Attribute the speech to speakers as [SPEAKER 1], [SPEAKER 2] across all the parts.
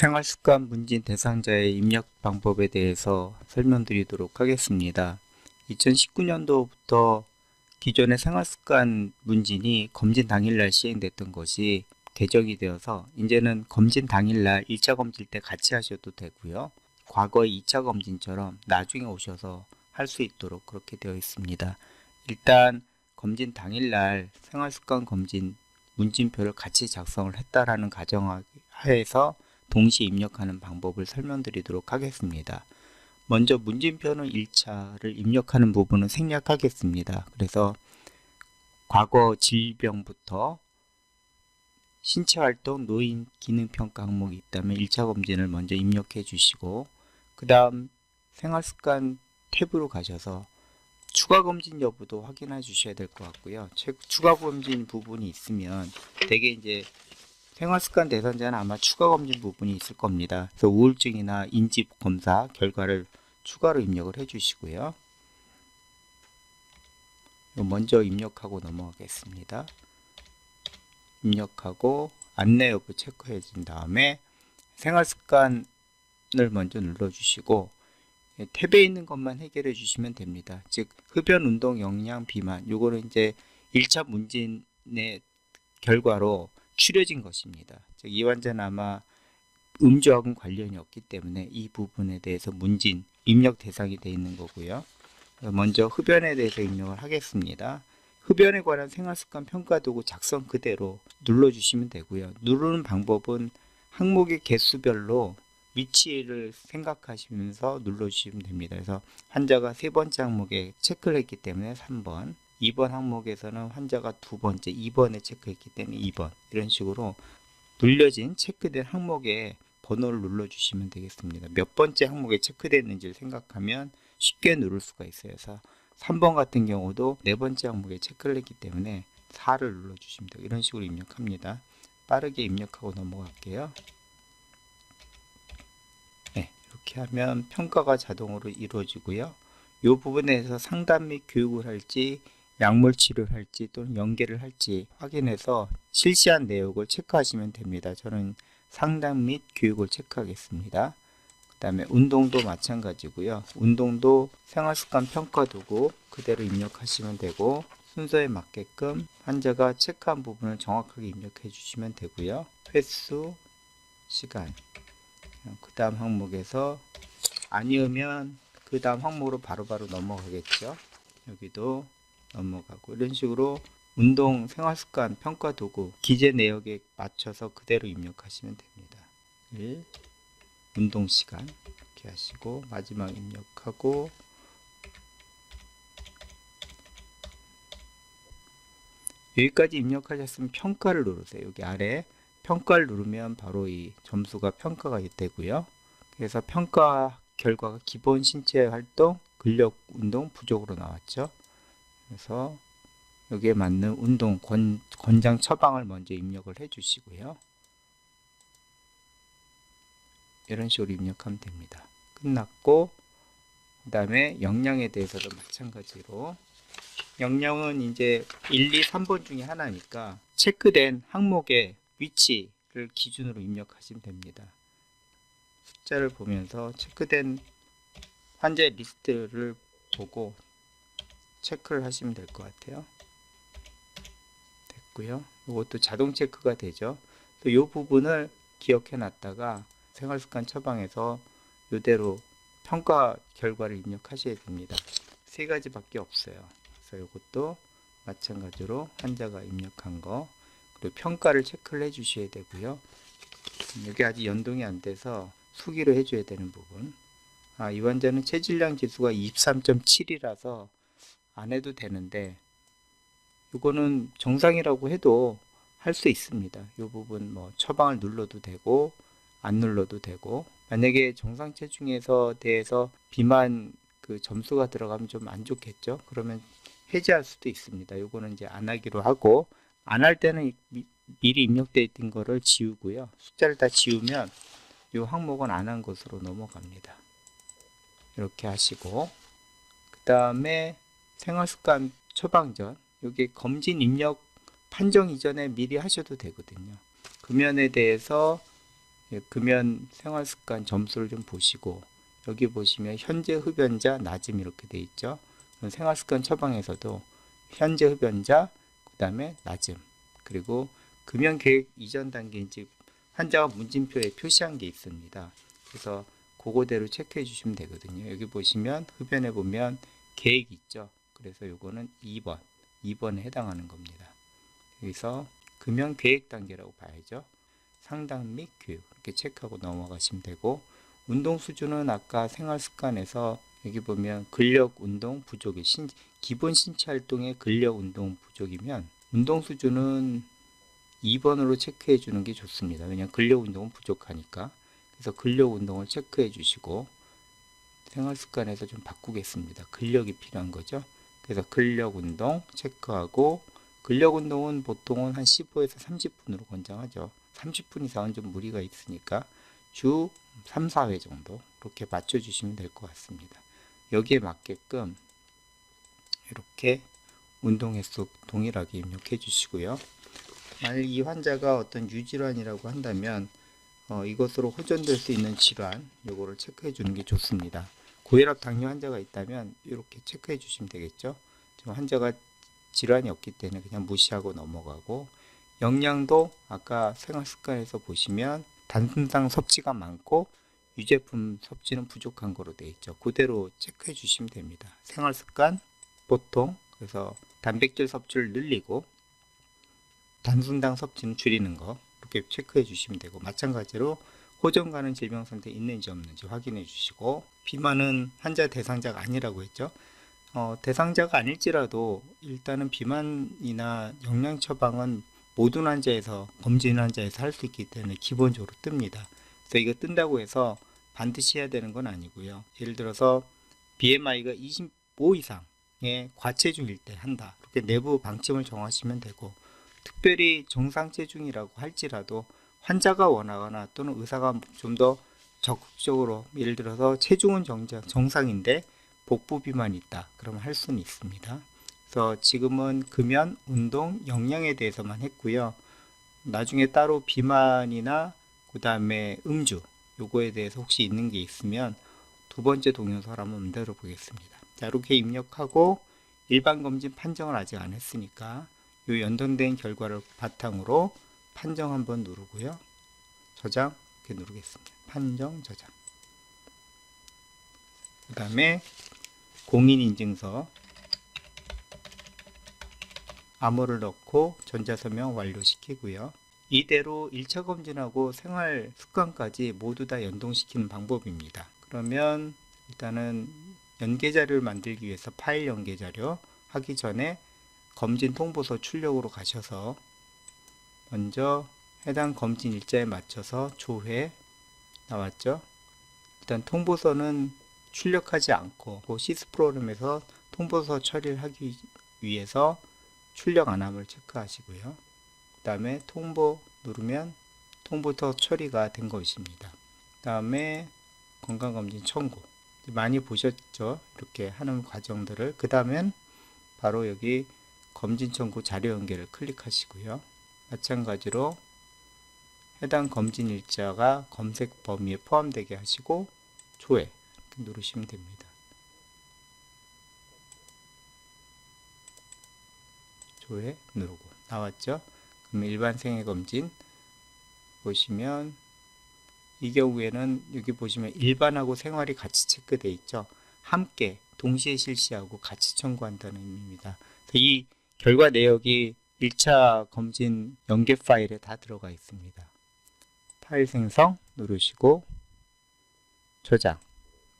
[SPEAKER 1] 생활습관 문진 대상자의 입력 방법에 대해서 설명드리도록 하겠습니다. 2019년도부터 기존의 생활습관 문진이 검진 당일날 시행됐던 것이 개정이 되어서 이제는 검진 당일날 1차 검진 때 같이 하셔도 되고요. 과거의 2차 검진처럼 나중에 오셔서 할 수 있도록 그렇게 되어 있습니다. 일단 검진 당일날 생활습관 검진 문진표를 같이 작성을 했다라는 가정하에서 동시에 입력하는 방법을 설명드리도록 하겠습니다. 먼저 문진표는 1차를 입력하는 부분은 생략하겠습니다. 그래서 과거 질병부터 신체활동, 노인 기능평가 항목이 있다면 1차 검진을 먼저 입력해 주시고 그 다음 생활습관 탭으로 가셔서 추가 검진 여부도 확인해 주셔야 될 것 같고요. 추가 검진 부분이 있으면 대개 이제 생활습관 대상자는 아마 추가 검진 부분이 있을 겁니다. 그래서 우울증이나 인지 검사 결과를 추가로 입력을 해 주시고요. 먼저 입력하고 넘어가겠습니다. 입력하고 안내 여부 체크해 준 다음에 생활습관을 먼저 눌러 주시고 탭에 있는 것만 해결해 주시면 됩니다. 즉 흡연, 운동, 영양, 비만 요거는 이제 1차 문진의 결과로 추려진 것입니다. 즉 이 환자는 아마 음주하고는 관련이 없기 때문에 이 부분에 대해서 문진 입력 대상이 되어 있는 거고요. 먼저 흡연에 대해서 입력을 하겠습니다. 흡연에 관한 생활습관 평가도구 작성 그대로 눌러주시면 되고요. 누르는 방법은 항목의 개수별로 위치를 생각하시면서 눌러주시면 됩니다. 그래서 환자가 세 번째 항목에 체크를 했기 때문에 3번, 2번 항목에서는 환자가 두 번째, 2번에 체크했기 때문에 2번, 이런 식으로 눌려진 체크된 항목에 번호를 눌러주시면 되겠습니다. 몇 번째 항목에 체크됐는지를 생각하면 쉽게 누를 수가 있어요. 그래서 3번 같은 경우도 네 번째 항목에 체크를 했기 때문에 4를 눌러주시면 돼요. 이런 식으로 입력합니다. 빠르게 입력하고 넘어갈게요. 네, 이렇게 하면 평가가 자동으로 이루어지고요. 이 부분에서 상담 및 교육을 할지 약물 치료를 할지 또는 연계를 할지 확인해서 실시한 내역을 체크하시면 됩니다. 저는 상담 및 교육을 체크하겠습니다. 그 다음에 운동도 마찬가지고요. 운동도 생활습관 평가도구 그대로 입력하시면 되고 순서에 맞게끔 환자가 체크한 부분을 정확하게 입력해 주시면 되고요. 횟수, 시간, 그 다음 항목에서 아니면 그 다음 항목으로 바로바로 넘어가겠죠. 여기도 넘어가고 이런 식으로 운동 생활습관 평가 도구 기재 내역에 맞춰서 그대로 입력하시면 됩니다. 1. 운동 시간 이렇게 하시고 마지막 입력하고 여기까지 입력하셨으면 평가를 누르세요. 여기 아래 평가를 누르면 바로 이 점수가 평가가 되고요. 그래서 평가 결과가 기본 신체 활동, 근력 운동 부족으로 나왔죠. 그래서 여기에 맞는 운동 권장 처방을 먼저 입력을 해 주시고요. 이런 식으로 입력하면 됩니다. 끝났고 그 다음에 영양에 대해서도 마찬가지로 영양은 이제 1, 2, 3번 중에 하나니까 체크된 항목의 위치를 기준으로 입력하시면 됩니다. 숫자를 보면서 체크된 환자의 리스트를 보고 체크를 하시면 될 것 같아요. 됐고요. 이것도 자동 체크가 되죠. 또 이 부분을 기억해 놨다가 생활습관 처방에서 이대로 평가 결과를 입력하셔야 됩니다. 세 가지밖에 없어요. 그래서 이것도 마찬가지로 환자가 입력한 거 그리고 평가를 체크를 해 주셔야 되고요. 여기 아직 연동이 안 돼서 수기로 해줘야 되는 부분. 이 환자는 체질량 지수가 23.7이라서 안 해도 되는데 이거는 정상이라고 해도 할 수 있습니다. 이 부분 뭐 처방을 눌러도 되고 안 눌러도 되고 만약에 정상 체중에서 대해서 비만 그 점수가 들어가면 좀 안 좋겠죠. 그러면 해제할 수도 있습니다. 이거는 이제 안 하기로 하고 안 할 때는 미리 입력되어 있던 거를 지우고요. 숫자를 다 지우면 이 항목은 안 한 것으로 넘어갑니다. 이렇게 하시고 그 다음에 생활습관 처방전 여기 검진 입력 판정 이전에 미리 하셔도 되거든요. 금연에 대해서 금연 생활습관 점수를 좀 보시고, 여기 보시면 현재 흡연자 낮음 이렇게 돼 있죠. 생활습관 처방에서도 현재 흡연자, 그 다음에 낮음, 그리고 금연 계획 이전 단계인지 환자가 문진표에 표시한 게 있습니다. 그래서 그거대로 체크해 주시면 되거든요. 여기 보시면 흡연해 보면 계획 있죠. 그래서 요거는 2번에 해당하는 겁니다. 여기서 금연 계획 단계라고 봐야죠. 상담 및 교육 이렇게 체크하고 넘어가시면 되고, 운동 수준은 아까 생활 습관에서 여기 보면 근력 운동 부족이 기본 신체 활동의 근력 운동 부족이면 운동 수준은 2번으로 체크해 주는 게 좋습니다. 왜냐하면 근력 운동은 부족하니까. 그래서 근력 운동을 체크해 주시고, 생활 습관에서 좀 바꾸겠습니다. 근력이 필요한 거죠. 그래서 근력 운동 체크하고, 근력 운동은 보통은 한 15에서 30분으로 권장하죠. 30분 이상은 좀 무리가 있으니까 주 3, 4회 정도 이렇게 맞춰주시면 될 것 같습니다. 여기에 맞게끔 이렇게 운동 횟수 동일하게 입력해 주시고요. 만약 이 환자가 어떤 유질환이라고 한다면 이것으로 호전될 수 있는 질환 요거를 체크해 주는 게 좋습니다. 고혈압 당뇨 환자가 있다면 이렇게 체크해 주시면 되겠죠. 지금 환자가 질환이 없기 때문에 그냥 무시하고 넘어가고, 영양도 아까 생활습관에서 보시면 단순당 섭취가 많고 유제품 섭취는 부족한 거로 되어 있죠. 그대로 체크해 주시면 됩니다. 생활습관 보통, 그래서 단백질 섭취를 늘리고 단순당 섭취는 줄이는 거 이렇게 체크해 주시면 되고, 마찬가지로 호전 가는 질병 상태 있는지 없는지 확인해 주시고, 비만은 환자 대상자가 아니라고 했죠. 대상자가 아닐지라도 일단은 비만이나 영양 처방은 모든 환자에서, 검진 환자에서 할 수 있기 때문에 기본적으로 뜹니다. 그래서 이거 뜬다고 해서 반드시 해야 되는 건 아니고요. 예를 들어서 BMI가 25 이상의 과체중일 때 한다, 이렇게 내부 방침을 정하시면 되고, 특별히 정상 체중이라고 할지라도 환자가 원하거나 또는 의사가 좀 더 적극적으로, 예를 들어서 체중은 정상인데 복부 비만이 있다, 그러면 할 수는 있습니다. 그래서 지금은 금연, 운동, 영양에 대해서만 했고요. 나중에 따로 비만이나 그 다음에 음주 요거에 대해서 혹시 있는 게 있으면 두 번째 동영상을 한번 만들어 보겠습니다. 자, 이렇게 입력하고 일반 검진 판정을 아직 안 했으니까 요 연동된 결과를 바탕으로 판정 한번 누르고요. 저장 이렇게 누르겠습니다. 판정 저장. 그 다음에 공인인증서 암호를 넣고 전자서명 완료시키고요. 이대로 1차 검진하고 생활 습관까지 모두 다 연동시키는 방법입니다. 그러면 일단은 연계자료를 만들기 위해서 파일 연계자료 하기 전에 검진 통보서 출력으로 가셔서 먼저 해당 검진 일자에 맞춰서 조회 나왔죠. 일단 통보서는 출력하지 않고 시스 프로그램에서 통보서 처리를 하기 위해서 출력 안함을 체크하시고요. 그 다음에 통보 누르면 통보서 처리가 된 것입니다. 그 다음에 건강검진 청구 많이 보셨죠? 이렇게 하는 과정들을. 그 다음엔 바로 여기 검진 청구 자료 연결을 클릭하시고요. 마찬가지로 해당 검진 일자가 검색 범위에 포함되게 하시고 조회 누르시면 됩니다. 조회 누르고 나왔죠? 그럼 일반 생애 검진 보시면 이 경우에는 여기 보시면 일반하고 생활이 같이 체크되어 있죠. 함께 동시에 실시하고 같이 청구한다는 의미입니다. 이 결과 내역이 1차 검진 연계 파일에 다 들어가 있습니다. 파일 생성 누르시고 저장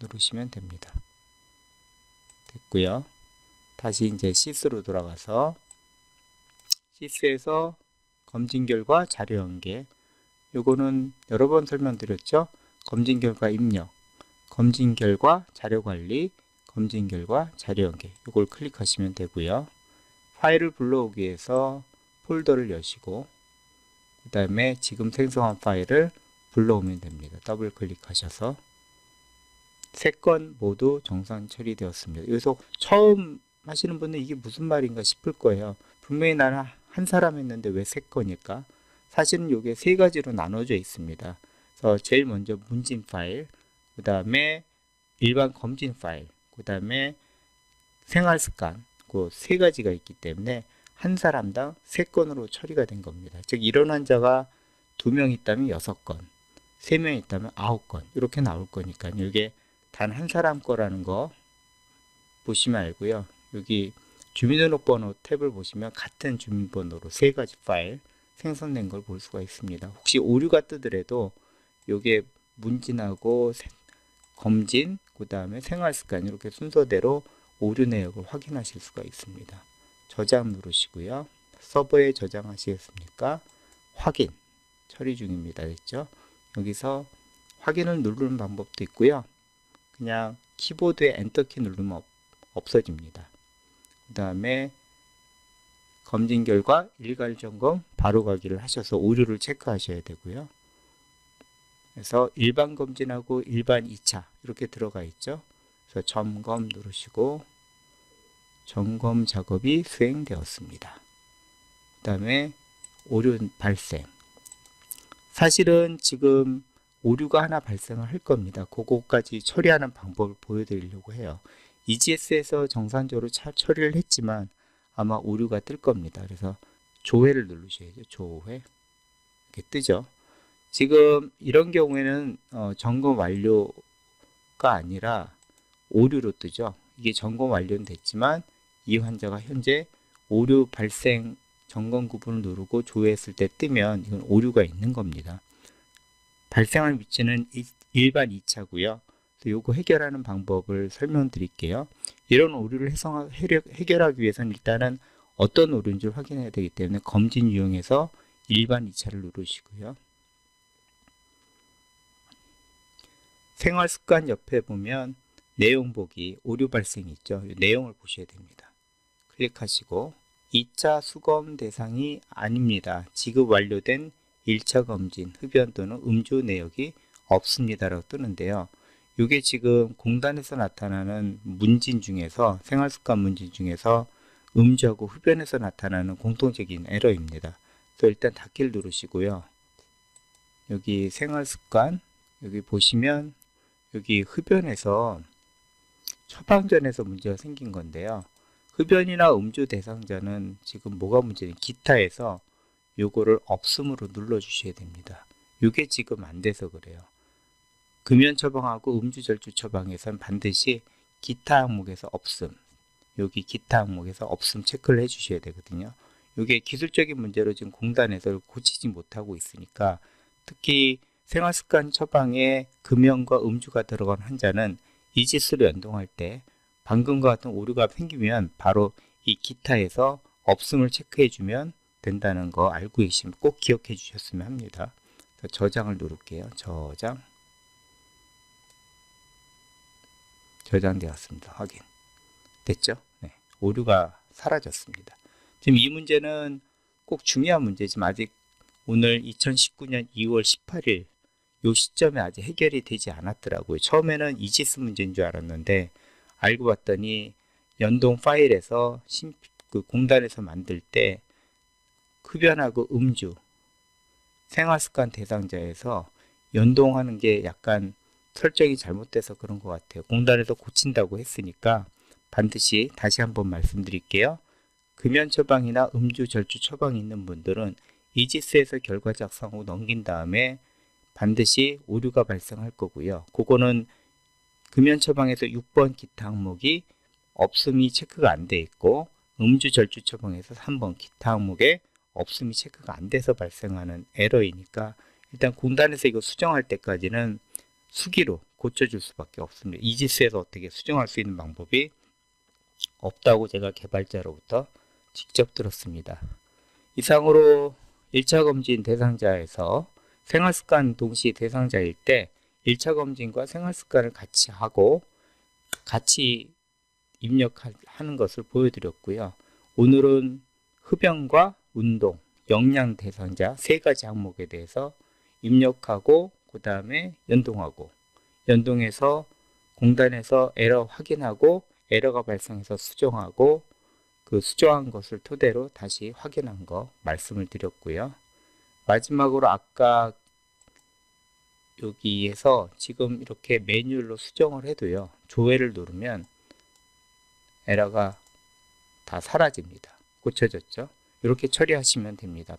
[SPEAKER 1] 누르시면 됩니다. 됐고요. 다시 이제 시스로 돌아가서 시스에서 검진 결과 자료 연계, 요거는 여러 번 설명드렸죠. 검진 결과 입력, 검진 결과 자료 관리, 검진 결과 자료 연계, 요걸 클릭하시면 되고요. 파일을 불러오기 위해서 폴더를 여시고 그 다음에 지금 생성한 파일을 불러오면 됩니다. 더블 클릭하셔서 3건 모두 정상 처리되었습니다. 여기서 처음 하시는 분은 이게 무슨 말인가 싶을 거예요. 분명히 나는 한 사람 했는데 왜 3건일까? 사실은 이게 3가지로 나눠져 있습니다. 그래서 제일 먼저 문진 파일, 그 다음에 일반 검진 파일, 그 다음에 생활 습관, 그 세 가지가 있기 때문에 한 사람당 3건으로 처리가 된 겁니다. 즉 이런 환자가 2명 있다면 6건, 3명 있다면 9건 이렇게 나올 거니까요. 이게 단 한 사람 거라는 거 보시면 알고요. 여기 주민등록번호 탭을 보시면 같은 주민번호로 3가지 파일 생성된 걸 볼 수가 있습니다. 혹시 오류가 뜨더라도 이게 문진하고 검진, 그 다음에 생활습관 이렇게 순서대로 오류 내역을 확인하실 수가 있습니다. 저장 누르시고요. 서버에 저장하시겠습니까? 확인 처리 중입니다. 됐죠? 여기서 확인을 누르는 방법도 있고요. 그냥 키보드에 엔터키 누르면 없어집니다. 그 다음에 검진 결과 일괄 점검 바로 가기를 하셔서 오류를 체크하셔야 되고요. 그래서 일반 검진하고 일반 2차 이렇게 들어가 있죠. 그래서 점검 누르시고 점검 작업이 수행되었습니다. 그 다음에 오류 발생. 사실은 지금 오류가 하나 발생을 할 겁니다. 그거까지 처리하는 방법을 보여드리려고 해요. EGS에서 정상적으로 처리를 했지만 아마 오류가 뜰 겁니다. 그래서 조회를 누르셔야죠. 조회. 이렇게 뜨죠. 지금 이런 경우에는 점검 완료가 아니라 오류로 뜨죠. 이게 점검 완료는 됐지만 이 환자가 현재 오류 발생 점검 구분을 누르고 조회했을 때 뜨면 이건 오류가 있는 겁니다. 발생한 위치는 일반 2차고요. 요거 해결하는 방법을 설명드릴게요. 이런 오류를 해결하기 위해서는 일단은 어떤 오류인지 확인해야 되기 때문에 검진 이용해서 일반 2차를 누르시고요. 생활습관 옆에 보면 내용 보기, 오류 발생이 있죠. 내용을 보셔야 됩니다. 클릭하시고 2차 수검 대상이 아닙니다. 지급 완료된 1차 검진, 흡연 또는 음주 내역이 없습니다라고 뜨는데요. 이게 지금 공단에서 나타나는 문진 중에서 생활습관 문진 중에서 음주하고 흡연에서 나타나는 공통적인 에러입니다. 그래서 일단 닫기를 누르시고요. 여기 생활습관 여기 보시면 여기 흡연에서 처방전에서 문제가 생긴 건데요. 흡연이나 음주 대상자는 지금 뭐가 문제냐 기타에서 요거를 없음으로 눌러 주셔야 됩니다. 이게 지금 안 돼서 그래요. 금연 처방하고 음주 절주 처방에선 반드시 기타 항목에서 없음, 여기 기타 항목에서 없음 체크를 해 주셔야 되거든요. 이게 기술적인 문제로 지금 공단에서 고치지 못하고 있으니까 특히 생활습관 처방에 금연과 음주가 들어간 환자는 이지스로 연동할 때 방금과 같은 오류가 생기면 바로 이 기타에서 없음을 체크해 주면 된다는 거 알고 계시면 꼭 기억해 주셨으면 합니다. 저장을 누를게요. 저장되었습니다. 확인. 됐죠? 네. 오류가 사라졌습니다. 지금 이 문제는 꼭 중요한 문제지만 아직 오늘 2019년 2월 18일 요 시점에 아직 해결이 되지 않았더라고요. 처음에는 이지스 문제인 줄 알았는데 알고 봤더니 연동 파일에서 그 공단에서 만들 때 흡연하고 음주 생활습관 대상자에서 연동하는 게 약간 설정이 잘못돼서 그런 것 같아요. 공단에서 고친다고 했으니까 반드시 다시 한번 말씀드릴게요. 금연 처방이나 음주 절주 처방이 있는 분들은 이지스에서 결과 작성하고 넘긴 다음에 반드시 오류가 발생할 거고요. 그거는 금연 처방에서 6번 기타 항목이 없음이 체크가 안 돼 있고 음주 절주 처방에서 3번 기타 항목에 없음이 체크가 안 돼서 발생하는 에러이니까 일단 공단에서 이거 수정할 때까지는 수기로 고쳐줄 수밖에 없습니다. 이지스에서 어떻게 수정할 수 있는 방법이 없다고 제가 개발자로부터 직접 들었습니다. 이상으로 1차 검진 대상자에서 생활습관 동시 대상자일 때 1차 검진과 생활습관을 같이 하고 같이 입력하는 것을 보여드렸고요. 오늘은 흡연과 운동, 영양 대상자 3가지 항목에 대해서 입력하고 그 다음에 연동해서 공단에서 에러 확인하고 에러가 발생해서 수정하고 그 수정한 것을 토대로 다시 확인한 거 말씀을 드렸고요. 마지막으로 아까 여기에서 지금 이렇게 매뉴얼로 수정을 해도요, 조회를 누르면 에러가 다 사라집니다. 고쳐졌죠? 이렇게 처리하시면 됩니다.